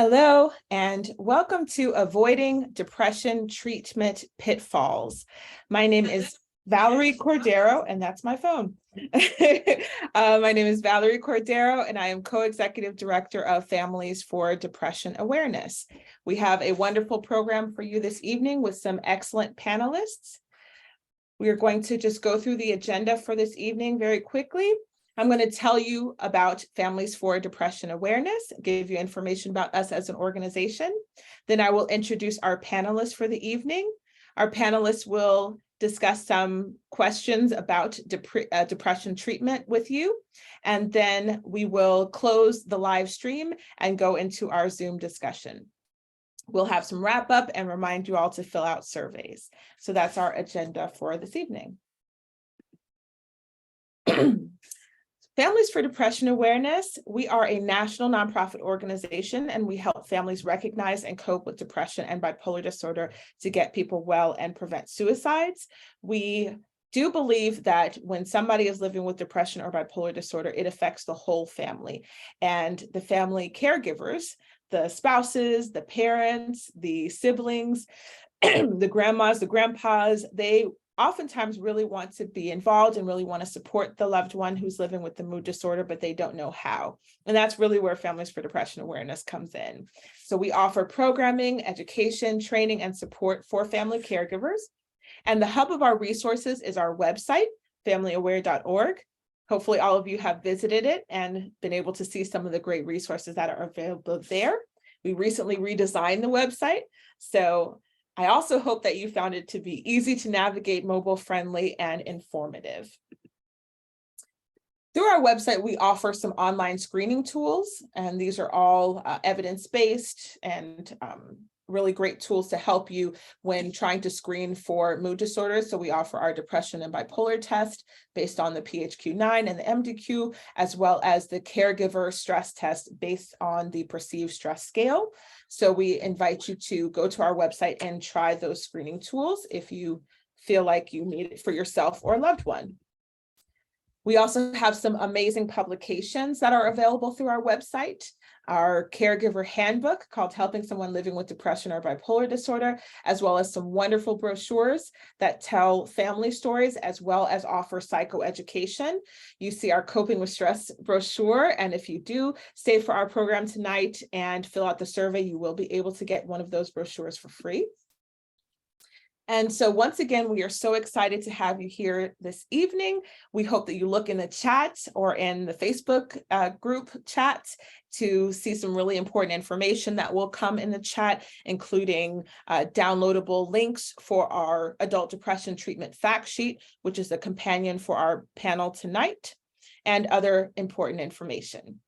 Hello, and welcome to Avoiding Depression Treatment Pitfalls. My name is Valerie Cordero, and that's my phone. My name is Valerie Cordero, and I am co-executive director of Families for Depression Awareness. We have a wonderful program for you this evening with some excellent panelists. We are going to just go through the agenda for this evening very quickly. I'm going to tell you about Families for Depression Awareness, give you information about us as an organization. Then I will introduce our panelists for the evening. Our panelists will discuss some questions about depression treatment with you. And then we will close the live stream and go into our Zoom discussion. We'll have some wrap up and remind you all to fill out surveys. So that's our agenda for this evening. Families for Depression Awareness, we are a national nonprofit organization, and we help families recognize and cope with depression and bipolar disorder to get people well and prevent suicides. We do believe that when somebody is living with depression or bipolar disorder, it affects the whole family, and the family caregivers, the spouses, the parents, the siblings, the grandmas, the grandpas, they oftentimes really want to be involved and really want to support the loved one who's living with the mood disorder, but they don't know how. And that's really where Families for Depression Awareness comes in. So we offer programming, education, training, and support for family caregivers. And the hub of our resources is our website, familyaware.org. Hopefully all of you have visited it and been able to see some of the great resources that are available there. We recently redesigned the website, so I also hope that you found it to be easy to navigate, mobile friendly, and informative. Through our website, we offer some online screening tools, and these are all evidence-based and really great tools to help you when trying to screen for mood disorders. So we offer our depression and bipolar test based on the PHQ-9 and the MDQ, as well as the caregiver stress test based on the perceived stress scale. So we invite you to go to our website and try those screening tools if you feel like you need it for yourself or a loved one. We also have some amazing publications that are available through our website. Our caregiver handbook called Helping Someone Living with Depression or Bipolar Disorder, as well as some wonderful brochures that tell family stories as well as offer psychoeducation. You see our Coping with Stress brochure, and if you do stay for our program tonight and fill out the survey, you will be able to get one of those brochures for free. And so once again, we are so excited to have you here this evening. We hope that you look in the chat or in the Facebook group chat to see some really important information that will come in the chat, including downloadable links for our adult depression treatment fact sheet, which is a companion for our panel tonight, and other important information.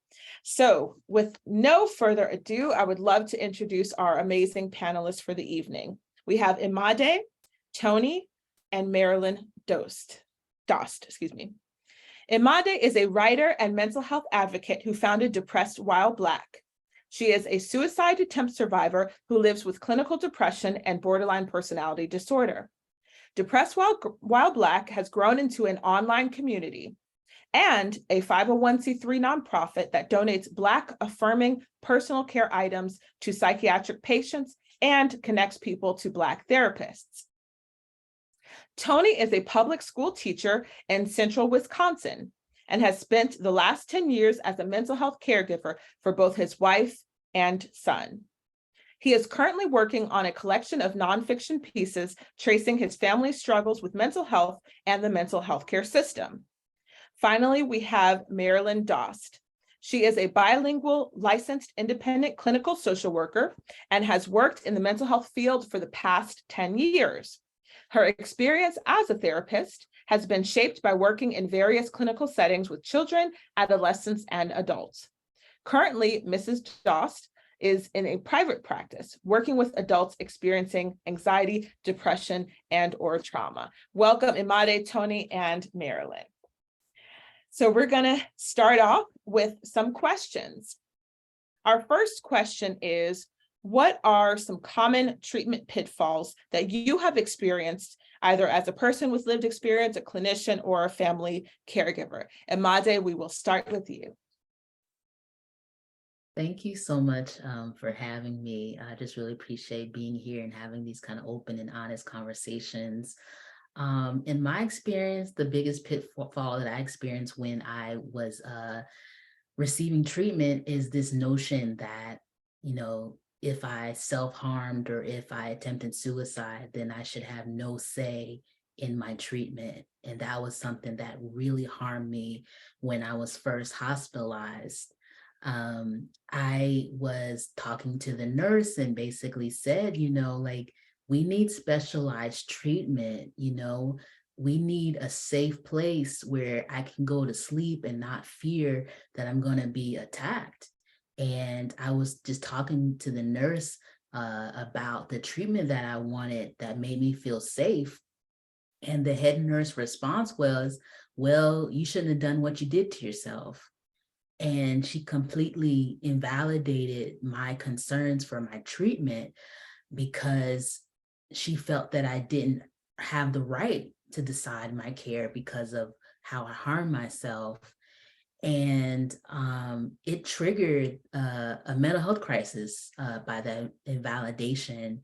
So with no further ado, I would love to introduce our amazing panelists for the evening. We have Imade, Tony, and Marilyn Dost. Imade is a writer and mental health advocate who founded Depressed While Black. She is a suicide attempt survivor who lives with clinical depression and borderline personality disorder. Depressed While Black has grown into an online community and a 501c3 nonprofit that donates Black affirming personal care items to psychiatric patients and connects people to Black therapists. Tony is a public school teacher in central Wisconsin and has spent the last 10 years as a mental health caregiver for both his wife and son. He is currently working on a collection of nonfiction pieces tracing his family's struggles with mental health and the mental health care system. Finally, we have Marilyn Dost. She is a bilingual licensed independent clinical social worker and has worked in the mental health field for the past 10 years. Her experience as a therapist has been shaped by working in various clinical settings with children, adolescents, and adults. Currently, Mrs. Dost is in a private practice, working with adults experiencing anxiety, depression, and/or trauma. Welcome, Imade, Tony, and Marilyn. So we're going to start off with some questions. Our first question is, what are some common treatment pitfalls that you have experienced either as a person with lived experience, a clinician, or a family caregiver? Imade, we will start with you. Thank you so much for having me. I just really appreciate being here and having these kind of open and honest conversations. In my experience, the biggest pitfall that I experienced when I was receiving treatment is this notion that, you know, if I self-harmed or if I attempted suicide, then I should have no say in my treatment. And that was something that really harmed me when I was first hospitalized. I was talking to the nurse and basically said, you know, like, we need specialized treatment, you know, we need a safe place where I can go to sleep and not fear that I'm going to be attacked. And I was just talking to the nurse about the treatment that I wanted that made me feel safe. And the head nurse response was, well, you shouldn't have done what you did to yourself. And she completely invalidated my concerns for my treatment because she felt that I didn't have the right to decide my care because of how I harmed myself. And it triggered a mental health crisis by that invalidation.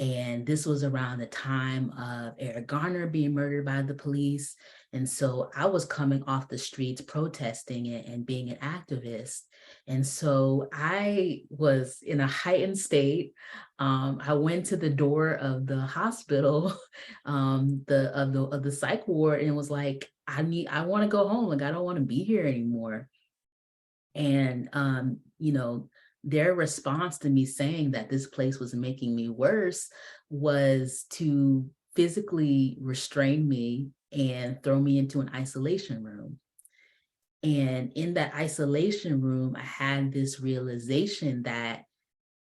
And this was around the time of Eric Garner being murdered by the police. And so I was coming off the streets protesting it and being an activist. And so I was in a heightened state. I went to the door of the hospital, of the psych ward, and was like, I want to go home. Like, I don't want to be here anymore. And you know, their response to me saying that this place was making me worse was to physically restrain me and throw me into an isolation room. And in that isolation room, I had this realization that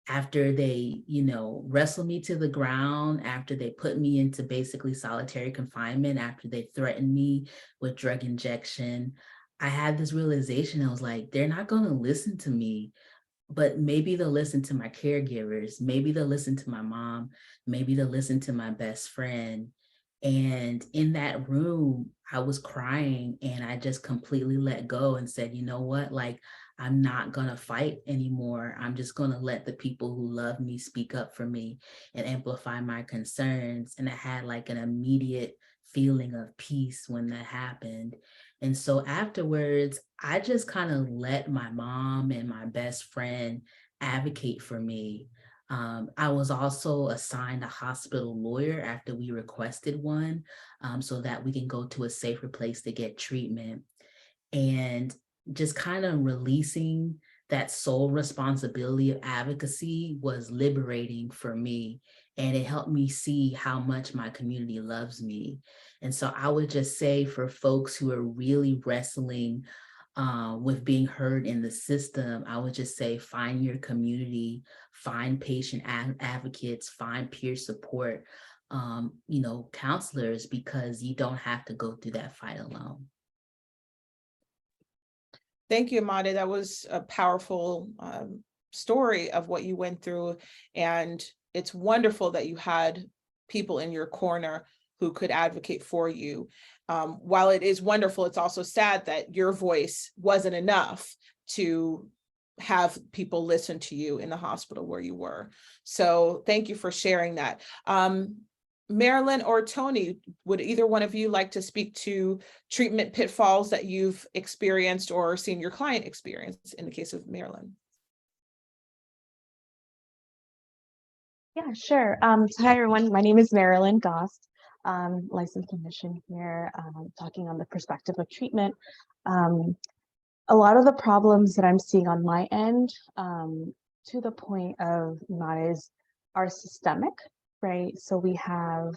after they, you know, wrestled me to the ground, after they put me into basically solitary confinement, after they threatened me with drug injection, I had this realization. I was like, they're not going to listen to me, but maybe they'll listen to my caregivers. Maybe they'll listen to my mom. Maybe they'll listen to my best friend. And in that room, I was crying and I just completely let go and said, you know what, like, I'm not going to fight anymore. I'm just going to let the people who love me speak up for me and amplify my concerns. And I had like an immediate feeling of peace when that happened. And so afterwards, I just kind of let my mom and my best friend advocate for me. I was also assigned a hospital lawyer after we requested one, so that we can go to a safer place to get treatment. And just kind of releasing that sole responsibility of advocacy was liberating for me. And it helped me see how much my community loves me. And so I would just say, for folks who are really wrestling with being heard in the system, I would just say, find your community, find patient advocates, find peer support, you know, counselors, because you don't have to go through that fight alone. Thank you, Amade. That was a powerful story of what you went through. And it's wonderful that you had people in your corner who could advocate for you. While it is wonderful, it's also sad that your voice wasn't enough to have people listen to you in the hospital where you were. So thank you for sharing that. Marilyn or Tony, would either one of you like to speak to treatment pitfalls that you've experienced or seen your client experience, in the case of Marilyn? Yeah, sure. So hi, everyone. My name is Marilyn Goss, licensed clinician here, talking on the perspective of treatment. A lot of the problems that I'm seeing on my end, to the point of Nada's, are systemic, right? So we have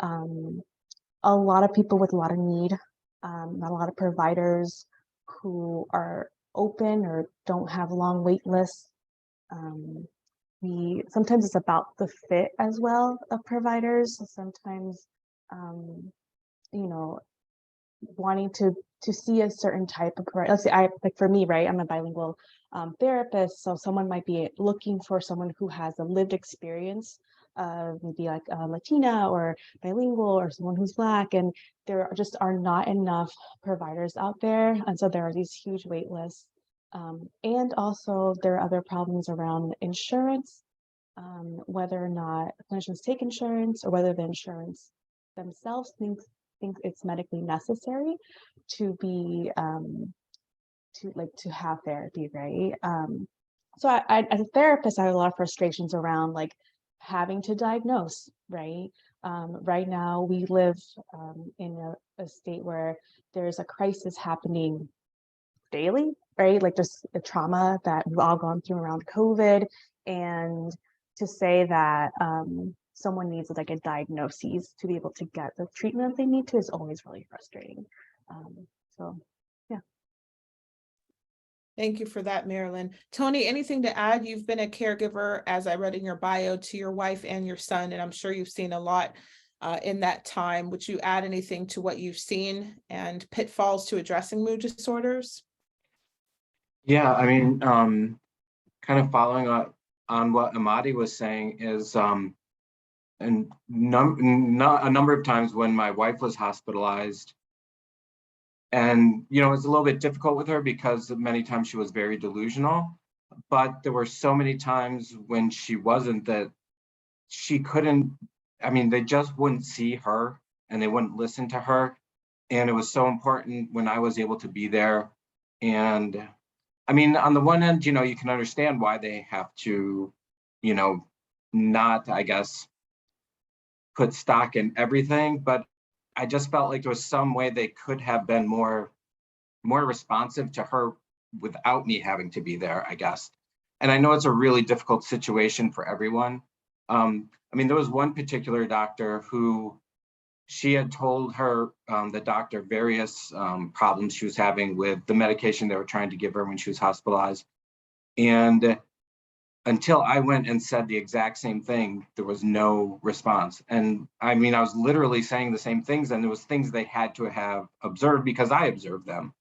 a lot of people with a lot of need, not a lot of providers who are open or don't have long wait lists. Sometimes it's about the fit as well of providers. Sometimes, you know, wanting to see a certain type of provider. Let's say, like for me, right, I'm a bilingual therapist, so someone might be looking for someone who has a lived experience, maybe like Latina or bilingual, or someone who's Black, and there just are not enough providers out there, and so there are these huge wait lists. And also there are other problems around insurance, whether or not clinicians take insurance or whether the insurance themselves think it's medically necessary to be to have therapy, right? So as a therapist, I have a lot of frustrations around like having to diagnose, right? Right now we live in a state where there's a crisis happening daily, right? Like there's a trauma that we've all gone through around COVID, and to say that someone needs like a diagnosis to be able to get the treatment they need to is always really frustrating. So yeah. Thank you for that, Marilyn. Tony, anything to add? You've been a caregiver, as I read in your bio, to your wife and your son, and I'm sure you've seen a lot in that time. Would you add anything to what you've seen and pitfalls to addressing mood disorders? Yeah, I mean, kind of following up on what Amadi was saying is, and a number of times when my wife was hospitalized, and you know, it's a little bit difficult with her because many times she was very delusional, but there were so many times when she wasn't, that she couldn't, I mean, they just wouldn't see her and they wouldn't listen to her. And it was so important when I was able to be there. And I mean, on the one end, you know, you can understand why they have to, you know, not, I guess, put stock in everything, but I just felt like there was some way they could have been more responsive to her without me having to be there, I guess. And I know it's a really difficult situation for everyone. I mean, there was one particular doctor who she had told her, the doctor, various problems she was having with the medication they were trying to give her when she was hospitalized. And until I went and said the exact same thing, there was no response. And I mean, I was literally saying the same things, and there was things they had to have observed because I observed them.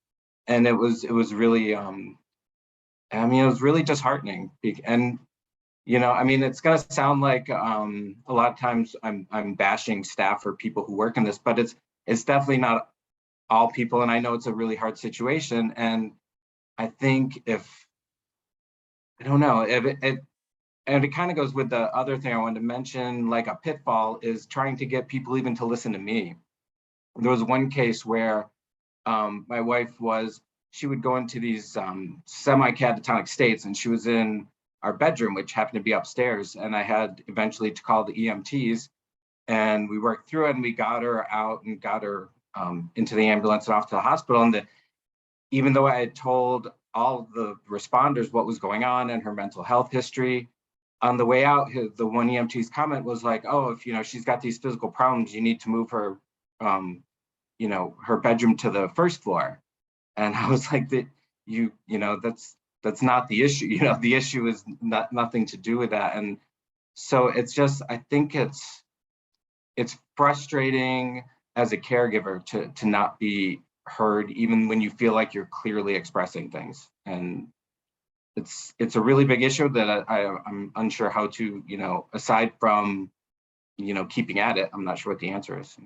And it was really, I mean, it was really disheartening. And, you know, I mean, it's gonna sound like a lot of times I'm bashing staff or people who work in this, but it's definitely not all people. And I know it's a really hard situation. And I think I don't know, if and it kind of goes with the other thing I wanted to mention, like a pitfall is trying to get people even to listen to me. There was one case where my wife she would go into these semi-catatonic states, and she was in our bedroom, which happened to be upstairs. And I had eventually to call the EMTs, and we worked through it, and we got her out and got her into the ambulance and off to the hospital. And even though I had told all the responders what was going on and her mental health history, on the way out, the one EMT's comment was like, "Oh, if you know she's got these physical problems, you need to move her, you know, her bedroom to the first floor." And I was like, "That you know, that's not the issue. You know, the issue is nothing to do with that." And so it's just, I think it's frustrating as a caregiver to not be heard, even when you feel like you're clearly expressing things. And it's a really big issue that I'm unsure how to, you know, aside from, you know, keeping at it, I'm not sure what the answer is.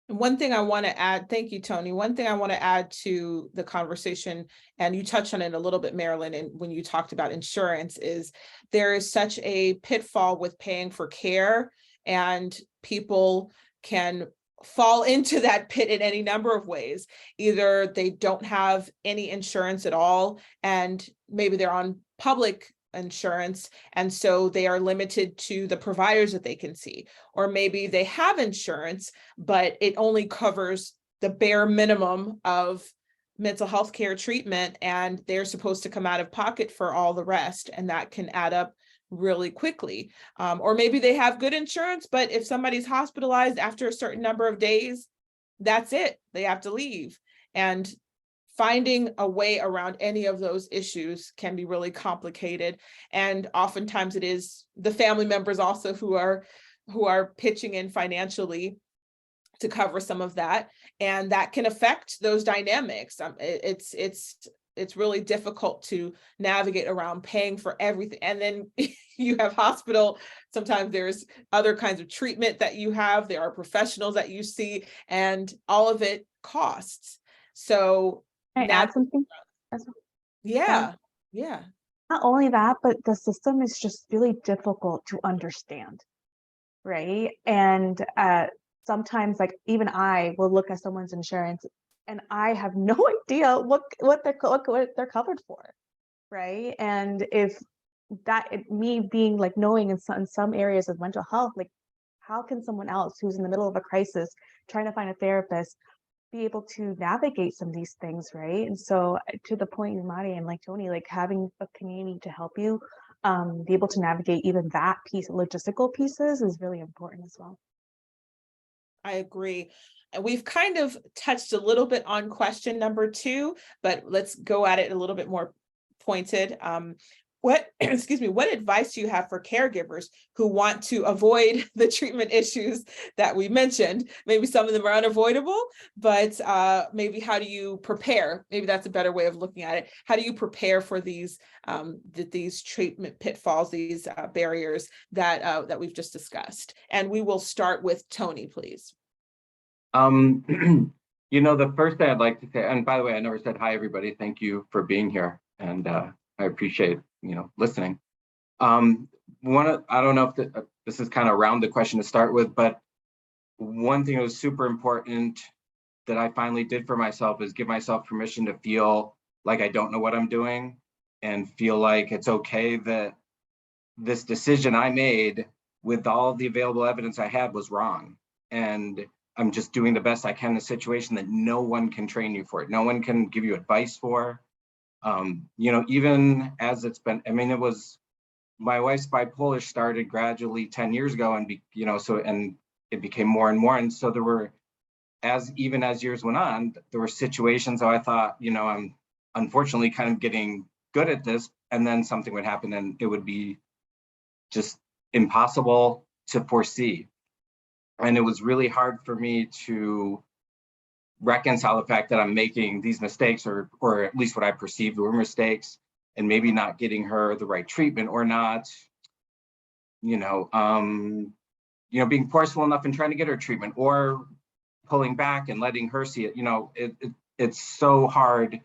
One thing I want to add, thank you, Tony. One thing I want to add to the conversation, and you touched on it a little bit, Marilyn, and when you talked about insurance, is there is such a pitfall with paying for care, and people can fall into that pit in any number of ways. Either they don't have any insurance at all, and maybe they're on public insurance, and so they are limited to the providers that they can see. Or maybe they have insurance, but it only covers the bare minimum of mental health care treatment, and they're supposed to come out of pocket for all the rest, and that can add up really quickly. Or maybe they have good insurance, but if somebody's hospitalized after a certain number of days, that's it, they have to leave. And finding a way around any of those issues can be really complicated. And oftentimes it is the family members also who are pitching in financially to cover some of that. And that can affect those dynamics. It's really difficult to navigate around paying for everything. And then you have hospital, sometimes there's other kinds of treatment that you have, there are professionals that you see, and all of it costs. So Can I add something? Yeah, yeah. Not only that, but the system is just really difficult to understand, right? And sometimes, like even I will look at someone's insurance, and I have no idea what they're covered for, right? And if me being like knowing in some areas of mental health, like how can someone else who's in the middle of a crisis trying to find a therapist be able to navigate some of these things, right? And so to the point, Mari and like Tony, like having a community to help you be able to navigate even that piece, logistical pieces, is really important as well. I agree. And we've kind of touched a little bit on question number 2, but let's go at it a little bit more pointed. What, excuse me, what advice do you have for caregivers who want to avoid the treatment issues that we mentioned? Maybe some of them are unavoidable, but maybe how do you prepare? Maybe that's a better way of looking at it. How do you prepare for these treatment pitfalls, these barriers that we've just discussed? And we will start with Tony, please. The first thing I'd like to say, and by the way, I never said hi, everybody. Thank you for being here. And I appreciate, listening. I don't know if this is kind of around the question to start with, but one thing that was super important that I finally did for myself is give myself permission to feel like I don't know what I'm doing and feel like it's okay that this decision I made with all the available evidence I had was wrong. And I'm just doing the best I can in a situation that no one can train you for it. No one can give you advice for. Even as it's been, it was, my wife's bipolar started gradually 10 years ago and, and it became more and more. And so there were, even as years went on, there were situations where I thought, I'm unfortunately kind of getting good at this. And then something would happen and it would be just impossible to foresee. And it was really hard for me to reconcile the fact that I'm making these mistakes, or at least what I perceived were mistakes, and maybe not getting her the right treatment or not, being forceful enough in trying to get her treatment or pulling back and letting her see it. It's so hard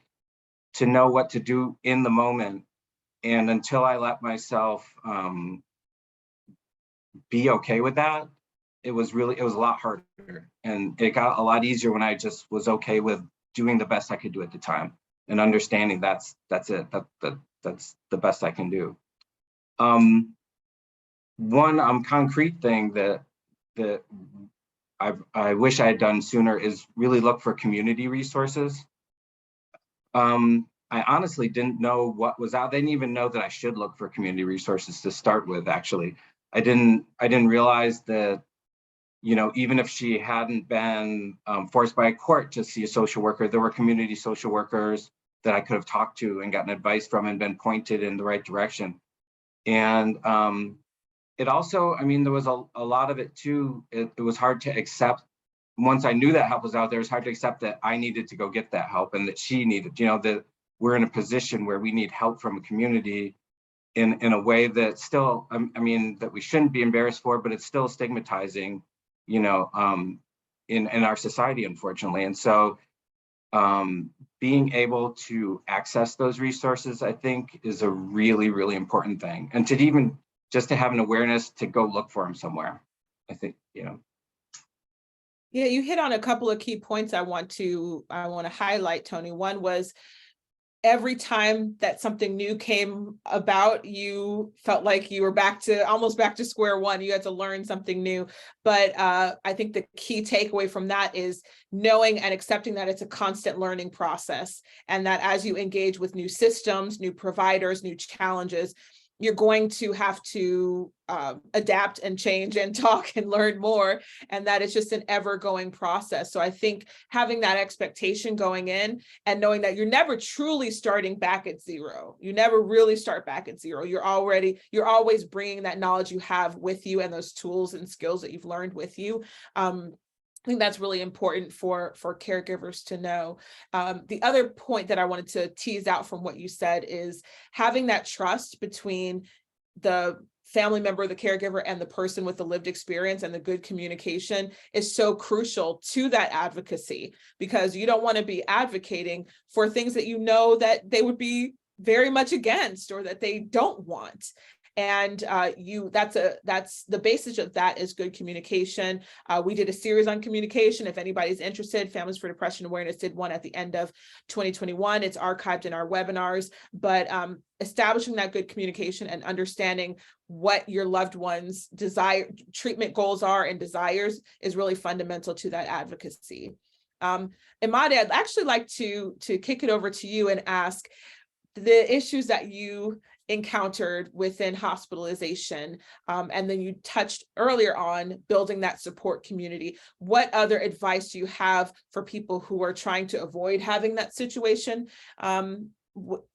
to know what to do in the moment. And until I let myself be okay with that, it was a lot harder, and it got a lot easier when I just was okay with doing the best I could do at the time and understanding that's it, that's the best I can do. One concrete thing that I wish I had done sooner is really look for community resources. I honestly didn't know what was out. They didn't even know that I should look for community resources to start with. Actually, I didn't realize that, even if she hadn't been forced by a court to see a social worker, there were community social workers that I could have talked to and gotten advice from and been pointed in the right direction. And it also, there was a lot of it too. It was hard to accept. Once I knew that help was out there, it was hard to accept that I needed to go get that help and that she needed, that we're in a position where we need help from a community in a way that still, that we shouldn't be embarrassed for, but it's still stigmatizing, in our society, unfortunately. And so being able to access those resources, I think, is a really, really important thing. And to even just to have an awareness to go look for them somewhere, I think, Yeah, you hit on a couple of key points I want to highlight, Tony. One was every time that something new came about, you felt like you were almost back to square one. You had to learn something new. But I think the key takeaway from that is knowing and accepting that it's a constant learning process, and that as you engage with new systems, new providers, new challenges, you're going to have to adapt and change and talk and learn more, and that it's just an ever-going process. So I think having that expectation going in and knowing that you're never truly starting back at zero. You never really start back at zero. You're always bringing that knowledge you have with you and those tools and skills that you've learned with you. I think that's really important for caregivers to know. The other point that I wanted to tease out from what you said is having that trust between the family member, the caregiver, and the person with the lived experience and the good communication is so crucial to that advocacy, because you don't want to be advocating for things that you know that they would be very much against or that they don't want. And that's the basis of that is good communication. We did a series on communication. If anybody's interested, Families for Depression Awareness did one at the end of 2021. It's archived in our webinars, but establishing that good communication and understanding what your loved one's treatment goals are and desires is really fundamental to that advocacy. Imade, I'd actually like to kick it over to you and ask the issues that you encountered within hospitalization, and then you touched earlier on building that support community. What other advice do you have for people who are trying to avoid having that situation,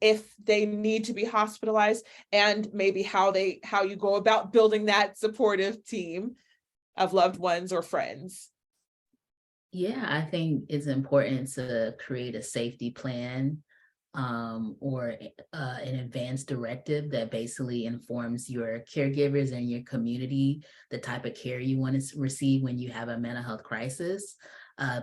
if they need to be hospitalized, and maybe how you go about building that supportive team of loved ones or friends? Yeah, I think it's important to create a safety plan, or an advanced directive that basically informs your caregivers and your community the type of care you want to receive when you have a mental health crisis.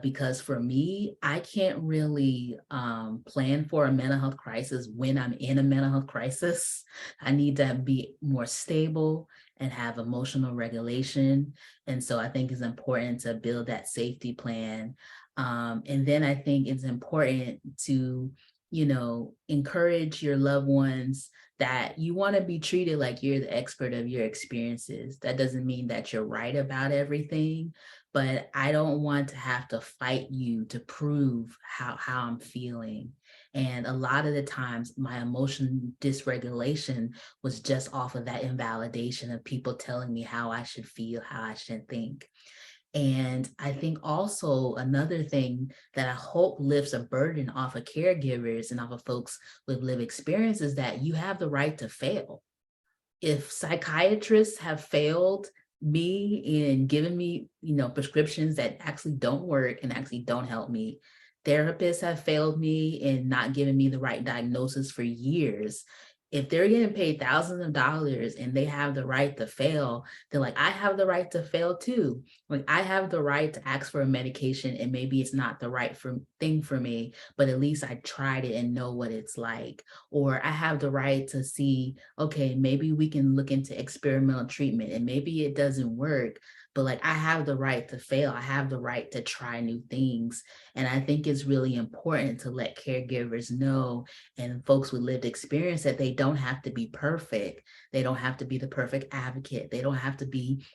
Because for me, I can't really plan for a mental health crisis when I'm in a mental health crisis. I need to be more stable and have emotional regulation. And so I think it's important to build that safety plan. And then I think it's important to encourage your loved ones that you want to be treated like you're the expert of your experiences. That doesn't mean that you're right about everything, but I don't want to have to fight you to prove how I'm feeling. And a lot of the times my emotional dysregulation was just off of that invalidation of people telling me how I should feel, how I should think. And I think also another thing that I hope lifts a burden off of caregivers and off of folks with lived experience is that you have the right to fail. If psychiatrists have failed me in giving me, prescriptions that actually don't work and actually don't help me, therapists have failed me in not giving me the right diagnosis for years. If they're getting paid thousands of dollars and they have the right to fail, they're like, I have the right to fail too. Like, I have the right to ask for a medication and maybe it's not the right thing for me, but at least I tried it and know what it's like. Or I have the right to see, okay, maybe we can look into experimental treatment and maybe it doesn't work, but like, I have the right to fail. I have the right to try new things. And I think it's really important to let caregivers know and folks with lived experience that they don't have to be perfect. They don't have to be the perfect advocate. They don't have to be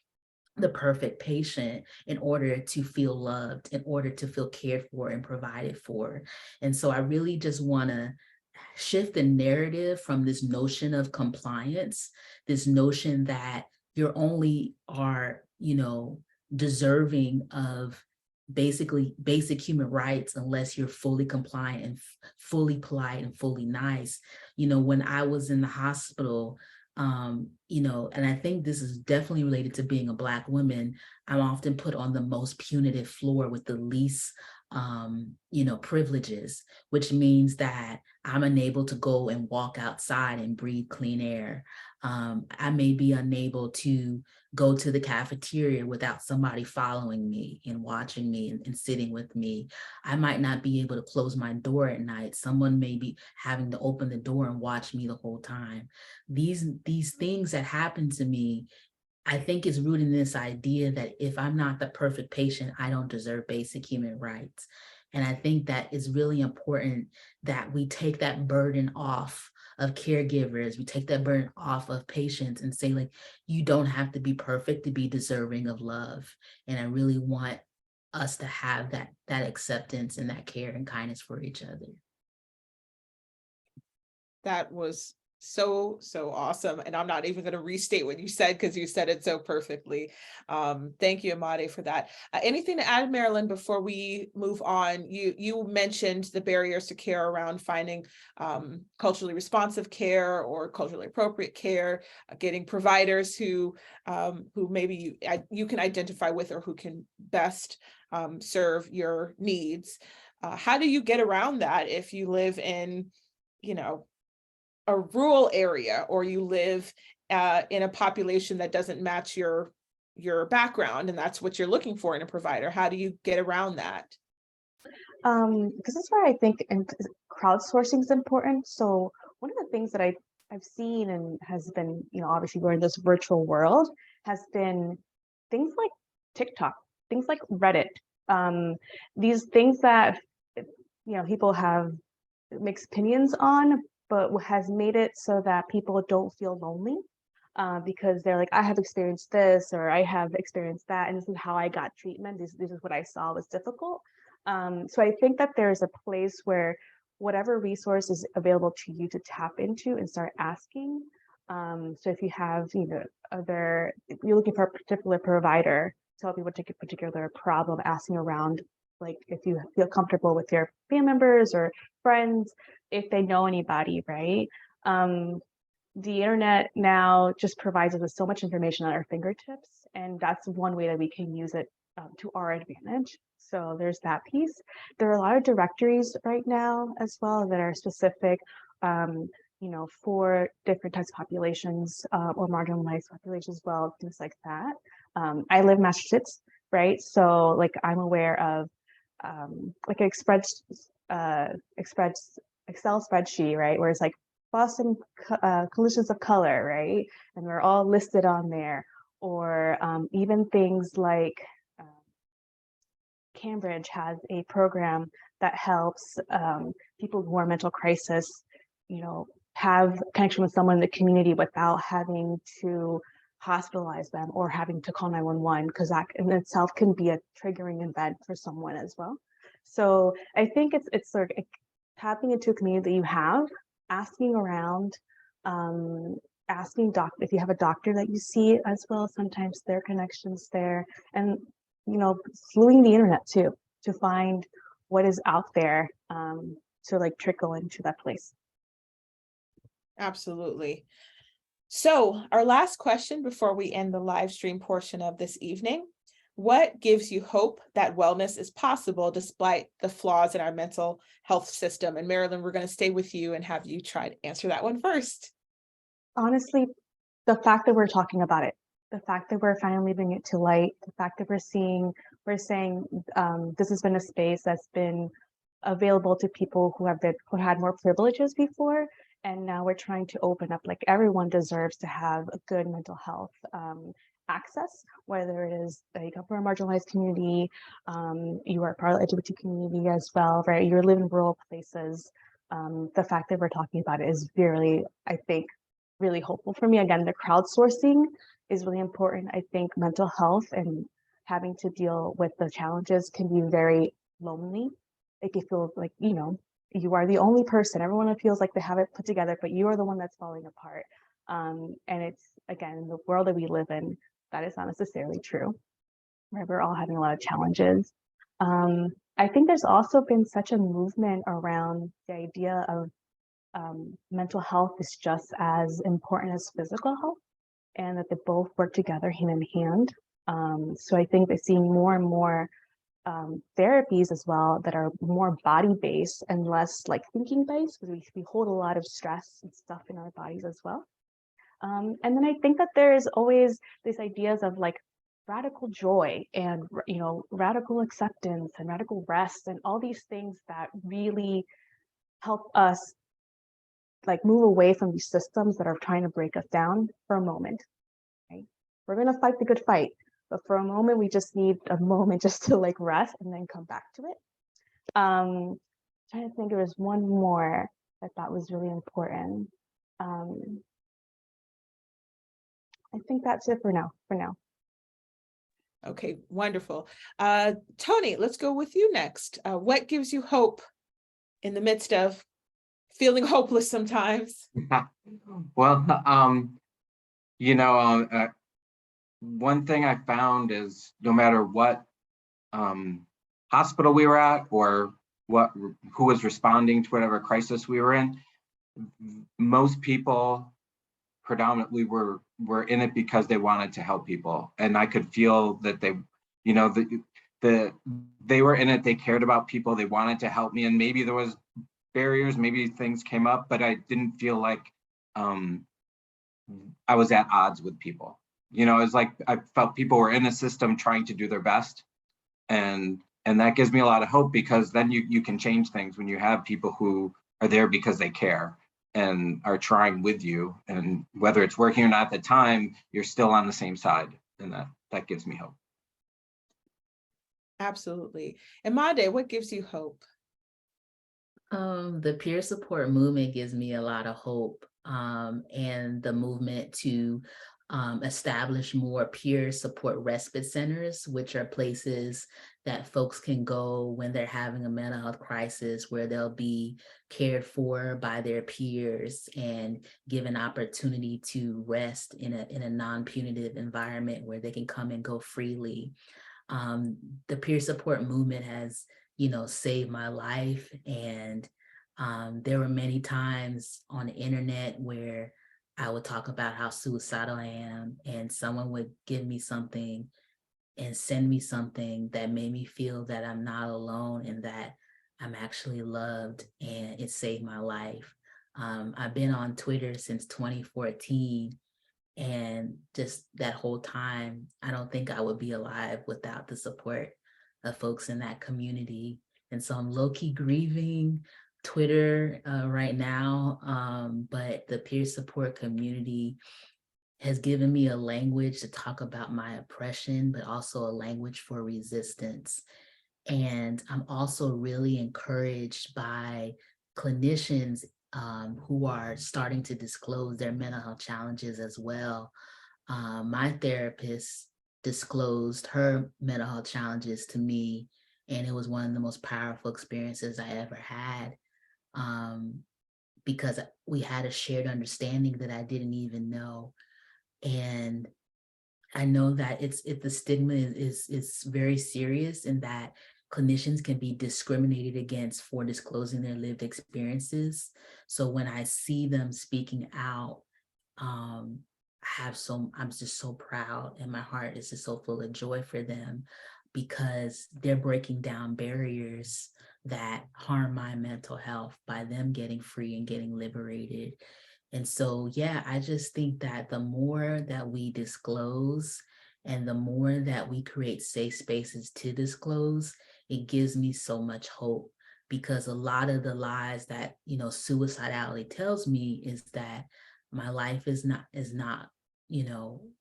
the perfect patient in order to feel loved, in order to feel cared for and provided for. And so I really just want to shift the narrative from this notion of compliance, this notion that you only are, deserving of basically basic human rights unless you're fully compliant and fully polite and fully nice. When I was in the hospital, and I think this is definitely related to being a Black woman, I'm often put on the most punitive floor with the least privileges, which means that I'm unable to go and walk outside and breathe clean air. I may be unable to go to the cafeteria without somebody following me and watching me and sitting with me. I might not be able to close my door at night. Someone may be having to open the door and watch me the whole time. These things that happen to me, I think is rooted in this idea that if I'm not the perfect patient, I don't deserve basic human rights. And I think that is really important that we take that burden off of caregivers. We take that burden off of patients and say, like, you don't have to be perfect to be deserving of love. And I really want us to have that acceptance and that care and kindness for each other. That was so awesome. And I'm not even going to restate what you said because you said it so perfectly. Thank you, Imade, for that. Anything to add, Marilyn, before we move on? You mentioned the barriers to care around finding culturally responsive care or culturally appropriate care, getting providers who maybe you can identify with or who can best serve your needs. How do you get around that if you live in, a rural area, or you live in a population that doesn't match your background, and that's what you're looking for in a provider. How do you get around that? Because that's where I think crowdsourcing is important. So one of the things that I've seen and has been, obviously we're in this virtual world, has been things like TikTok, things like Reddit, these things that, people have mixed opinions on, but has made it so that people don't feel lonely. Because they're like, I have experienced this, or I have experienced that, and this is how I got treatment. This is what I saw was difficult. So I think that there's a place where whatever resource is available to you to tap into and start asking. So if you have, if you're looking for a particular provider to help you with a particular problem, asking around, like if you feel comfortable with your family members or friends, if they know anybody, right? The internet now just provides us with so much information at our fingertips, and that's one way that we can use it to our advantage. So there's that piece. There are a lot of directories right now as well that are specific, for different types of populations or marginalized populations as well, things like that. I live in Massachusetts, right? So like I'm aware of like an Excel spreadsheet, right? Where it's like Boston collisions of color, right? And we're all listed on there. Or even things like Cambridge has a program that helps people who are mental crisis, have connection with someone in the community without having to hospitalize them or having to call 911, because that in itself can be a triggering event for someone as well. So I think it's sort of tapping into a community that you have, asking around, asking if you have a doctor that you see as well, sometimes there are connections there, and slewing the internet too to find what is out there to like trickle into that place. Absolutely. So our last question before we end the live stream portion of this evening: what gives you hope that wellness is possible despite the flaws in our mental health system? And Marilyn, we're going to stay with you and have you try to answer that one first. Honestly, the fact that we're talking about it, the fact that we're finally bringing it to light, the fact that we're saying this has been a space that's been available to people who had more privileges before, and now we're trying to open up, like everyone deserves to have a good mental health access, whether it is that you come from a marginalized community, you are part of the LGBT community as well, right? You live in rural places. The fact that we're talking about it is really, I think, really hopeful for me. Again, the crowdsourcing is really important. I think mental health and having to deal with the challenges can be very lonely. Like you feel like, you are the only person. Everyone feels like they have it put together, but you are the one that's falling apart. And it's, again, in the world that we live in, that is not necessarily true, right? We're all having a lot of challenges. I think there's also been such a movement around the idea of mental health is just as important as physical health, and that they both work together hand in hand. So I think they're seeing more and more therapies as well that are more body-based and less like thinking-based, because we hold a lot of stress and stuff in our bodies as well. And then I think that there's always these ideas of like radical joy and radical acceptance and radical rest and all these things that really help us like move away from these systems that are trying to break us down for a moment. Right? We're gonna fight the good fight, but for a moment we just need a moment just to like rest and then come back to it. Trying to think, there was one more that I thought was really important. I think that's it for now. Okay, wonderful. Tony, let's go with you next. What gives you hope in the midst of feeling hopeless sometimes? Well, one thing I found is no matter what hospital we were at or who was responding to whatever crisis we were in, most people predominantly were in it because they wanted to help people, and I could feel that they, they were in it. They cared about people. They wanted to help me, and maybe there was barriers, maybe things came up, but I didn't feel like I was at odds with people. You know, it's like I felt people were in a system trying to do their best. And that gives me a lot of hope, because then you can change things when you have people who are there because they care and are trying with you. And whether it's working or not at the time, you're still on the same side. And that gives me hope. Absolutely. And Made, what gives you hope? The peer support movement gives me a lot of hope, and the movement to establish more peer support respite centers, which are places that folks can go when they're having a mental health crisis, where they'll be cared for by their peers and given opportunity to rest in a non-punitive environment where they can come and go freely. The peer support movement has, saved my life. And there were many times on the internet where I would talk about how suicidal I am, and someone would give me something and send me something that made me feel that I'm not alone and that I'm actually loved, and it saved my life. I've been on Twitter since 2014, and just that whole time, I don't think I would be alive without the support of folks in that community. And so I'm low-key grieving Twitter right now, but the peer support community has given me a language to talk about my oppression, but also a language for resistance. And I'm also really encouraged by clinicians who are starting to disclose their mental health challenges as well. My therapist disclosed her mental health challenges to me, and it was one of the most powerful experiences I ever had, because we had a shared understanding that I didn't even know. And I know that the stigma is very serious, and that clinicians can be discriminated against for disclosing their lived experiences. So when I see them speaking out, I'm just so proud, and my heart is just so full of joy for them, because they're breaking down barriers that harm my mental health by them getting free and getting liberated. And so, yeah, I just think that the more that we disclose and the more that we create safe spaces to disclose, it gives me so much hope, because a lot of the lies that, suicidality tells me is that my life is not,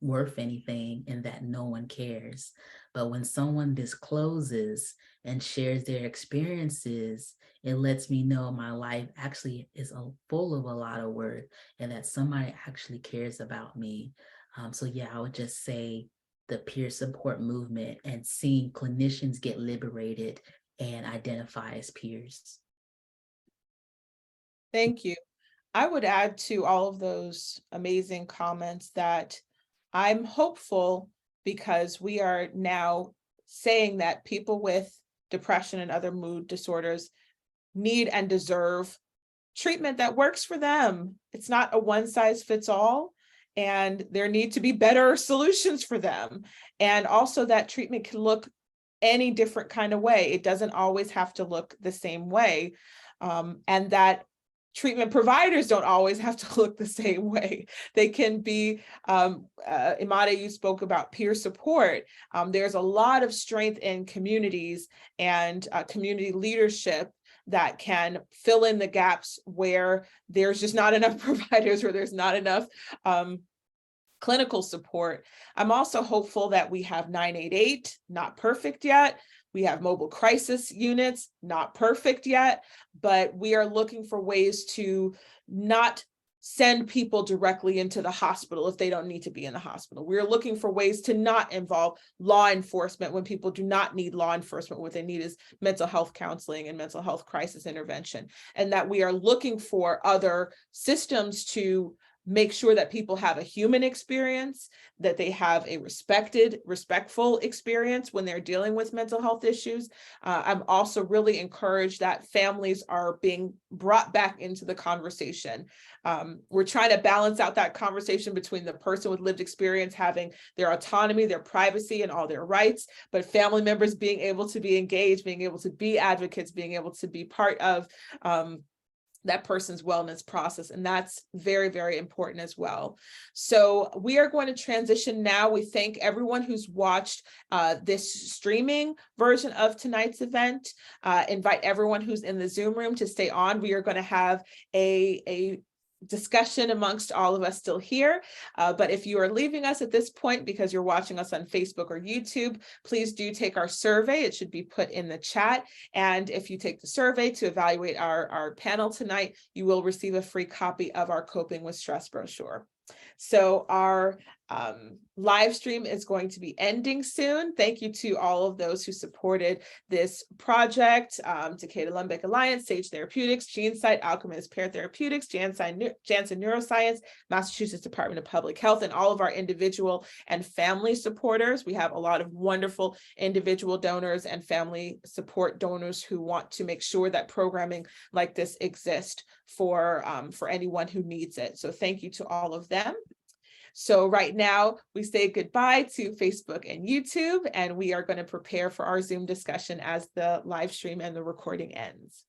worth anything, and that no one cares. But when someone discloses and shares their experiences, it lets me know my life actually is full of a lot of worth, and that somebody actually cares about me. So yeah, I would just say the peer support movement and seeing clinicians get liberated and identify as peers. Thank you. I would add to all of those amazing comments that I'm hopeful, because we are now saying that people with depression and other mood disorders need and deserve treatment that works for them. It's not a one size fits all, and there need to be better solutions for them. And also that treatment can look any different kind of way. It doesn't always have to look the same way. And that treatment providers don't always have to look the same way. They can be, Imade, you spoke about peer support. There's a lot of strength in communities and community leadership that can fill in the gaps where there's just not enough providers, or there's not enough clinical support. I'm also hopeful that we have 988, not perfect yet. We have mobile crisis units, not perfect yet, but we are looking for ways to not send people directly into the hospital if they don't need to be in the hospital. We're looking for ways to not involve law enforcement when people do not need law enforcement. What they need is mental health counseling and mental health crisis intervention. And that we are looking for other systems to make sure that people have a human experience, that they have a respectful experience when they're dealing with mental health issues. I'm also really encouraged that families are being brought back into the conversation. We're trying to balance out that conversation between the person with lived experience having their autonomy, their privacy, and all their rights, but family members being able to be engaged, being able to be advocates, being able to be part of that person's wellness process. And that's very, very important as well. So we are going to transition now. We thank everyone who's watched this streaming version of tonight's event. Invite everyone who's in the Zoom room to stay on. We are going to have a discussion amongst all of us still here. But if you are leaving us at this point because you're watching us on Facebook or YouTube, please do take our survey. It should be put in the chat. And if you take the survey to evaluate our panel tonight, you will receive a free copy of our Coping with Stress brochure. So our live stream is going to be ending soon. Thank you to all of those who supported this project, Takeda Limbic Alliance, Sage Therapeutics, GeneSight, Alchemist Pear Therapeutics, Janssen Neuroscience, Massachusetts Department of Public Health, and all of our individual and family supporters. We have a lot of wonderful individual donors and family support donors who want to make sure that programming like this exists for anyone who needs it. So thank you to all of them. So right now we say goodbye to Facebook and YouTube, and we are going to prepare for our Zoom discussion as the live stream and the recording ends.